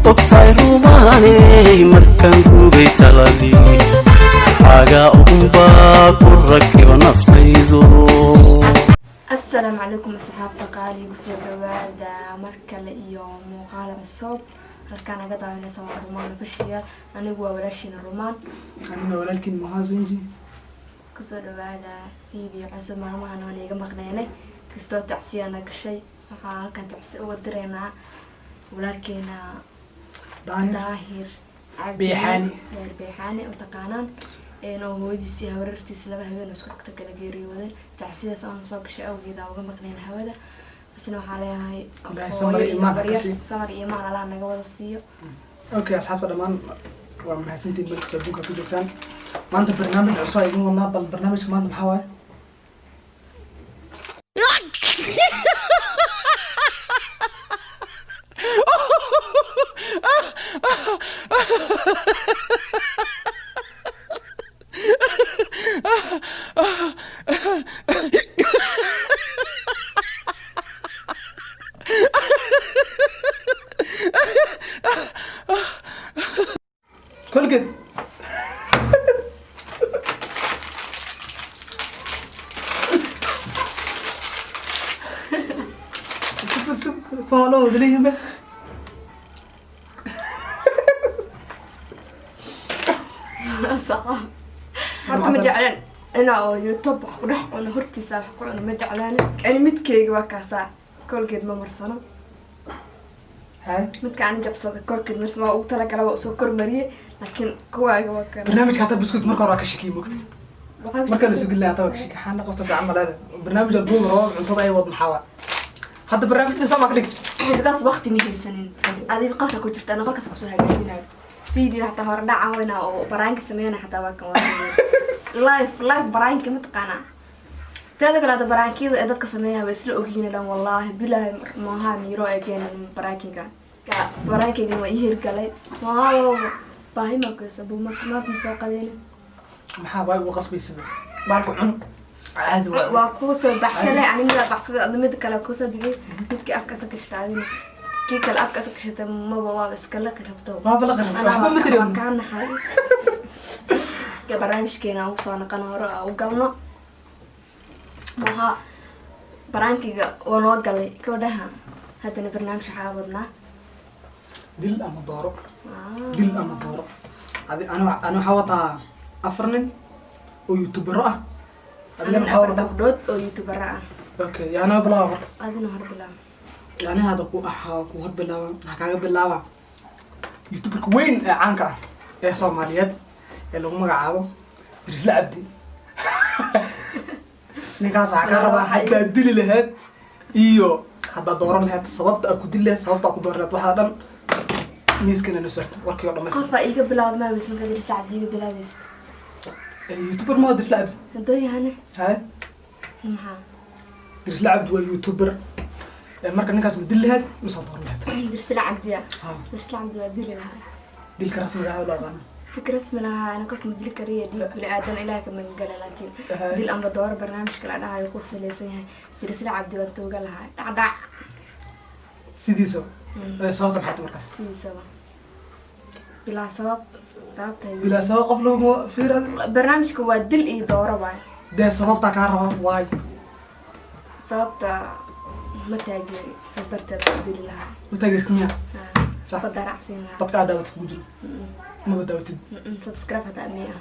ogtahay rumaane markaan rugay taladii xagaa uunbaa ku rakiba naftaydu. السلام عليكم أصحاب قالي بسرعة هذا مركل يوم وقال بالصوب كان قطع من سواء الرومان فشيا أنا هو ورشين الرومان أنا ولكن مهازنجي كسر هذا فيديو عسى ما أنا هني جنب خديني كستو تعسينا كشيء قال كان تعسي ودرينا ولكن ظاهر بيحاني بيحاني وتقانان إنه هو يدسي هوررتي سلبه هبين وسكت كتكلا جيري وذن تعسيد أنا صوب كشيء أو جدا وجنب خدينا هذا بس إنه عليها هاي سمر إيمان على أنا جوال السيو. أوكي أصحاب الأمان ومن حسنتي الملك صدوق في جوكتان ما أنت برنامج عصاي يقول ما بالبرنامج ما أنت محاول كل قد سب كونو ذليهم صح ما جعلان أنا يوتيوب وراح أنا هرتي صح أنا ما جعلان أنا متكيج وكاسة كل قد ما مرسنا هاي متكان جاب صدق كل قد مرسنا وقتها كلا سكر مريه لكن كواجا وكان برنامج حتى بسكوت مركو راك شكي مكت ما كان يسوق الله عطاك شكي حنا قفت ساعة ملان برنامج الدوم روح انتظر أي وضع محاول هذا برنامج نسمع كلك بس وقتي مهي سنين هذه قلت كنت شفت أنا قلت سبسوها جايين فيديو حتى هرنا عوينا وبرانك سمينا حتى واكم لايف برانك متقنا تذكر هذا برانك إذا أدتك سميها بس لو أجينا لهم والله بلا ما ها ميرو أجينا برانك كان برانك إذا ما يهير قلي ما هو فاهمة كويس أبو ما مساقدين محاول وقص بيسمع باركو عن عادي وكوسة بحشلة يعني ملا بحصل أدمي كلا كوسة بعيد متك أفكار كشتادين كيك الأفكار كشتة ما بوا بس كلا قربتو ما بلغ أنا ما مدري كان حالي كبرامج كنا وصلنا قناة وقلنا ما برانكي ونوقلي كودها هذا برنامج حاضرنا دل أما دارو دل أما دارو هذه أنا حاوطها أفرنن ويوتيوبر أنا محاولة بدود ويوتيوبر أوكي يعني بلاوا هذا نهار بلا يعني هذا كو هر بلاوا حكاية بلاوا يوتيوبر وين عنك يا صوماليات اللي هم قاعدوا درس عبدي نكاس عقارب حتى دل لهاد إيوه حتى دوران لهاد صوبت أكو دل صوبت أكو دوران واحد دم ميسكن نسرت وركي ولا مسك قفا إيجا بلاد ما بس ما قدر يساعد إيجا بلاد بس يوتيوبر ما درس لعب هدوي هنا هاي محا درس لعب ويوتيوبر مركز نكاس مدل لهاد مصدر لهاد درس لعب ديا درس لعب ديا دير لها ديل كرسم لها ولا غانا فكرة اسم لها أنا كيف مدلي كريه دي بني آدم إلهك من قال لكن دي الأمر دور برنامج كلا لها يقول سلسلة درس لعب ديا وانتو قال لها دع سيدي سو صوت محط مركز سيدي سوا بلا سبب تعبتها بلا سبب قبله مو في برنامج كوا دل إيه دورة باي ده سبب تكرر واي سبب ما تاجري صدرت دل لها متاجرت مياه صح بدر عسينا تبقى داوت مجرم ما بداوت سبسكرايب هذا أميها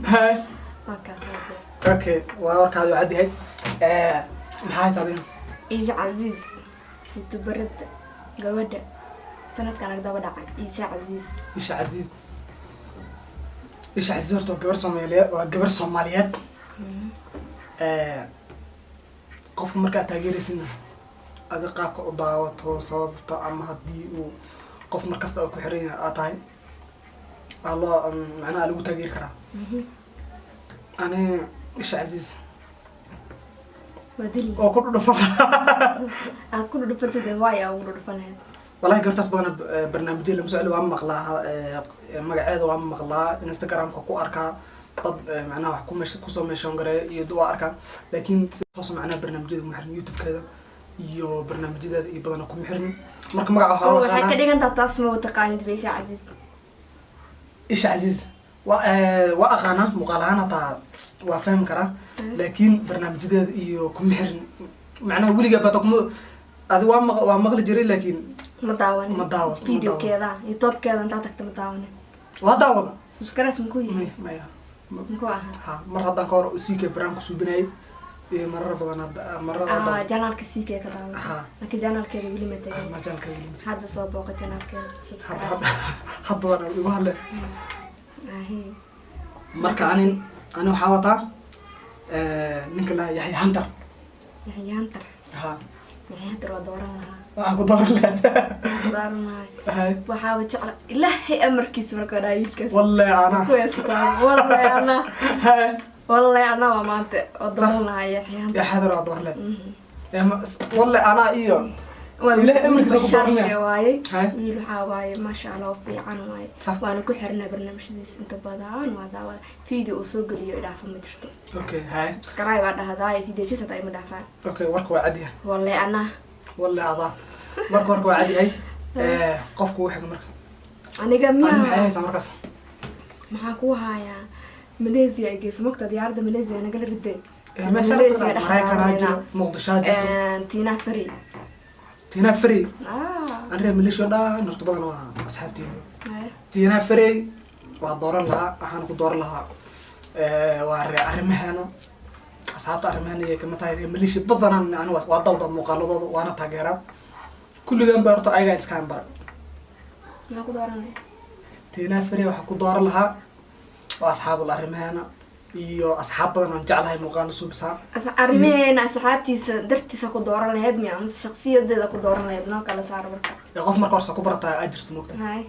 هاي اوكي اوكي وورك هذا عادي هاي محاي صادين إيجا عزيز يتبرد جودة سنة كان أقدر بدع إيجا عزيز إيش عزيز ورتو جبر صوماليات قف مركز تاجير سنة هذا قاك ودعوته صوبته أما هدي وقف مركز تأكل حرين أتاي الله معنا ألو تاجير كرا أنا إيش عزيز ودلي أو كل دفعة كل دفعة دوايا أو دفعة والله قرطاس بدنا برنامجي اللي مسؤول وعم مقلاها مقعد وعم مقلاها انستغرام كو أركا طب معناه وحكون مش كوسو مشون قري يدوا أركا لكن توصل معنا برنامجي محل يوتيوب كذا iyo barnaamijyadeeda iyo badana kuma xirin marka magaca oo waxaa waxay ka dhigantaa taas ma taqaanid beesha casiis isha casiis waa aqaana muuqaal ahaan hataa waa fahmi karaa laakiin barnaamijyadeeda iyo kuma xirin macnaha weligaa bata kuma adi waa maqli jiray laakiin ma daawanin Ma daawan, ma videokeeda youtube-keeda intaa tagta ma daawanin waa daawada subscribe muku yahay maya muku aha ha mar haddaan ka hor CK brand ku suubinayay iyo marar badan marar janaalka CK ka daawan Ha. laakiin janaalkeeda weli ma tagay ma jalka hadda soo booqa janaalkeeda subscribe hadda waan igu hadle ahi marka ani waxaa wataa ninka la Yaxya Hunter yaxyaantar ha yaxyaantar waa dooran lahaa waxaan ku dooran lahaa dooran lahaa hay waxaa jecla ilaahay amarkiisa marka waa wiilkaas wallahi ana ku heestaa wallahi ana hay wallahi ana waa maanta oo dooran lahaa yaxyaantar ya xadar waa dooran lahaa wallahi ana iyo waa Ilaahay amarkiisa ku dooran basharshe waaye Hay. wiil waxaa waaye maasha allah oo fiican waaye Sax. waana ku xirnaa barnaamijyadiisa inta badan waa daawada video uu soo geliyo idhaafa ma jirto okay hay subscribe baa dhahdaa videojis hataa ima dhaafaan okay warka waa cadiya wallahi ana wallahi adaa warka waa cadiyahay qofku uu xiga marka aniga ani maxay miyaa haysaa markaas maxaa ku hayaa Malaysia ay geeso magta diyaaradda Malaysia nagala riday meesha Mareykanaa jiro Muqdisho jirto Tina Fari Tina Free ah أنا مليش ولا نرتبط أنا أصحابتي ay تينا فري ودور لها أحنا كدور لها وأرمهنا أصحابت أرمهنا كما تاي مليش بدنا أنا وضوض مقالضة وأنا تاجرات كل يوم برضه أيجا إسكان برا ma ku dooranay تينا فري وحكدور لها وأصحاب الأرمهنا iyo asxaab badan aan jeclahay muuqaal suubsa arrimeena asxaabtiisa dartiisa ku dooran lahayd miya ama shakhsiyadeeda ku dooran lahayd noo kala saar marka qof marka hore ku barata ajirta moogta hay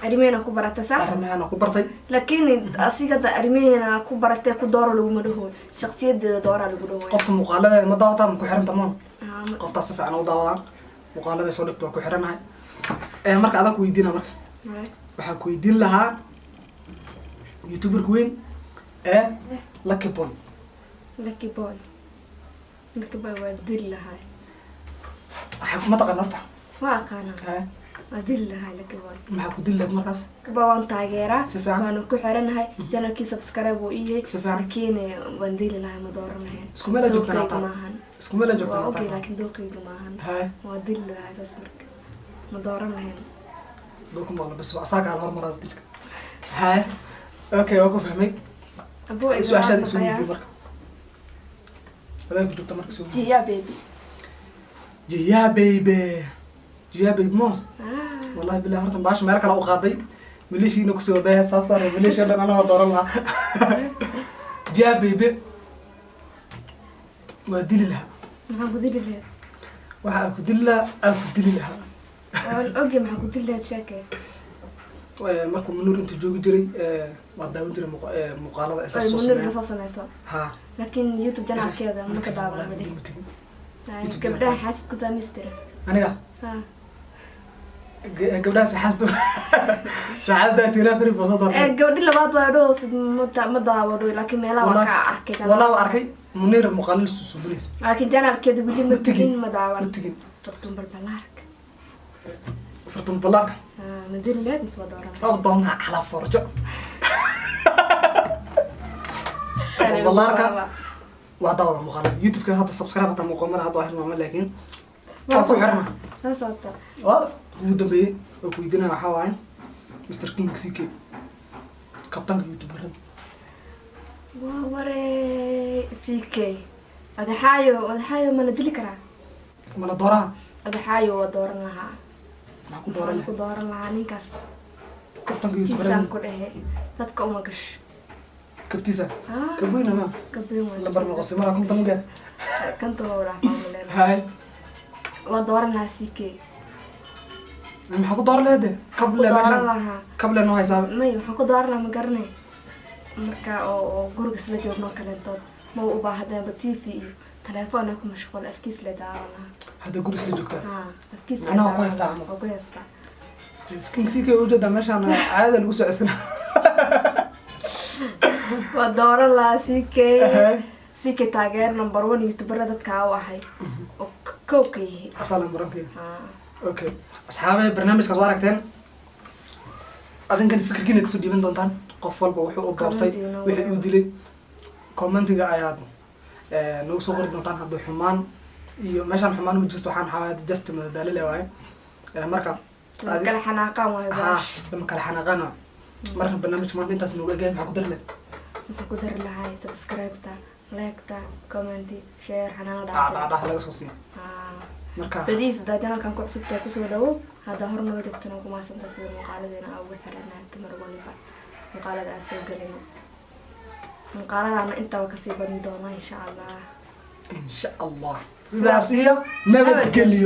arrimeena ku barata sax arrimahan ku bartay laakiin asiga da arrimeena ku baratay ku dooro lagu madhaho shakhsiyadeeda doora lagu dhawo qofta muuqaalada ma daawata ma ku xiran tamaan ah qofta si fiican u daawada muuqaalada soo dhigto ku xiranahay marka adag weydiina marka waxa ku weydiin lahaa youtuber weyn Lucky Boy Lucky Boy waa dil lahay ma taqaan horta waa aqaana waa dil lahay Lucky Boy maxaa ku dillaad markaas waan taageeraa Si fiican. waan ku xiranahay channelkii subscribe uu ii Si fiican. laakiin waan dil lahay ma dooranayn Isku meel aad joogtaan Dooqeyga hataa. maahan isku meel aan waa joogtaan okay horta laakiin dooqeyga maahan hay waa dil lahay bas marka ma dooranayn dooku maqla bas asaga hal hormar dilka hay okay waa ku fahmay abuu ay su'aashaad isu weydiin marka adaa ku joogta marka isu weydiin jiya baby jiya baby mo ah wallahi billahi horta baash meel kale u qaaday milishiina ku soo dayay sabta milishi dhan ana dooran laha jiya baby waa dili laha maxaa ku dili lahayd waxa ku dili laha oge maxaa ku dili lahayd sheekay markuu Munir inta joogi jiray waa daawan jiray muuqaalada ay ay soo munir sameeyay soo sameyso ha laakiin youtube channelkeeda ma ka daawan wali gabdhaha xaasid ku daamistira aniga ha gabdhaha saxaasdo saacada tina firi boosada gabadhi labaad waa dhoos ma daawado laakiin meelaha waa ka arkay wala arkay Munir muuqaalada soo bulis laakiin channelkeeda wali ma tegin ma daawan ma tegin fartun balbalaarka fartun balaarka ma dili lahayd mise waa dooran oo doona ala forjo balaarka waa daawada muuqaalada youtube-ka hadda subscribe hata muuqaalada hadda waa hilmaama laakiin waa ku xirna waa sabta waa ugu dambeeyay oo ku weydiinaya waxaa waaye Mr. King CK kabtanka youtuberada waa waree CK odaxaayo mana dili karaa mana dooraha odaxaayo waa dooran lahaa maxaa ku dooran waxaan ku dooran lahaa ninkaas kabtanka tiisaan youtuberada ku dhehe dadka uma gash kabtiisa Ah. kabweyna ma gabeen waa lambar noqosimada kunta mugeed kanta waa dhaafaa maleena hay waa dooran lahaa CK maxaa ku dooran leede kable dooran meeshan lahaa kable noo haysaa may waxaan ku dooran lahaa ma garanay marka oo guriga isla joogno kaleentood ma u baahdaanba TV iyo telefoon ku mashquul afkiis la daawan lahaa hadda guri isla joogtaa ha afkiis la Macnaha waa ku daawan haystaa lahaa. camal. waa ku haystaa King CK ujeeda meeshaan caadada lagu soo cesina waa dooran lahaa CK Ahay. CK taageer number 1 youtuber dadka u ahay كوكي أصلا مرنكي ها أوكي أصحابي برنامج كذا ركتين أذن كان فكر كنا كسودي من دونتان قفل بوحي أوضرتي وحي ودلي كومنتي قاعد نو صور دونتان هذا حمان ماشان حمان وجست وحان حواد جست من الدليل واي مركب كل حناقة ما يباش لما كل حناقنا مرة برنامج ما أنت سنوي جاي معك درلك قدر لها سبسكرايبتا لايكتا كومنتي شير حنان عاد لا قصصي مركب بديس دادنا كان كعسبتا كسو دو هذا هرنا لو جبتنا كما سنت سيد مقالدنا أو حرنا تمر ولفا مقالد أسوق لنا مقالدنا أنت وكسيبا دونا إن شاء الله إن شاء الله. ذا سيا نبت قليو.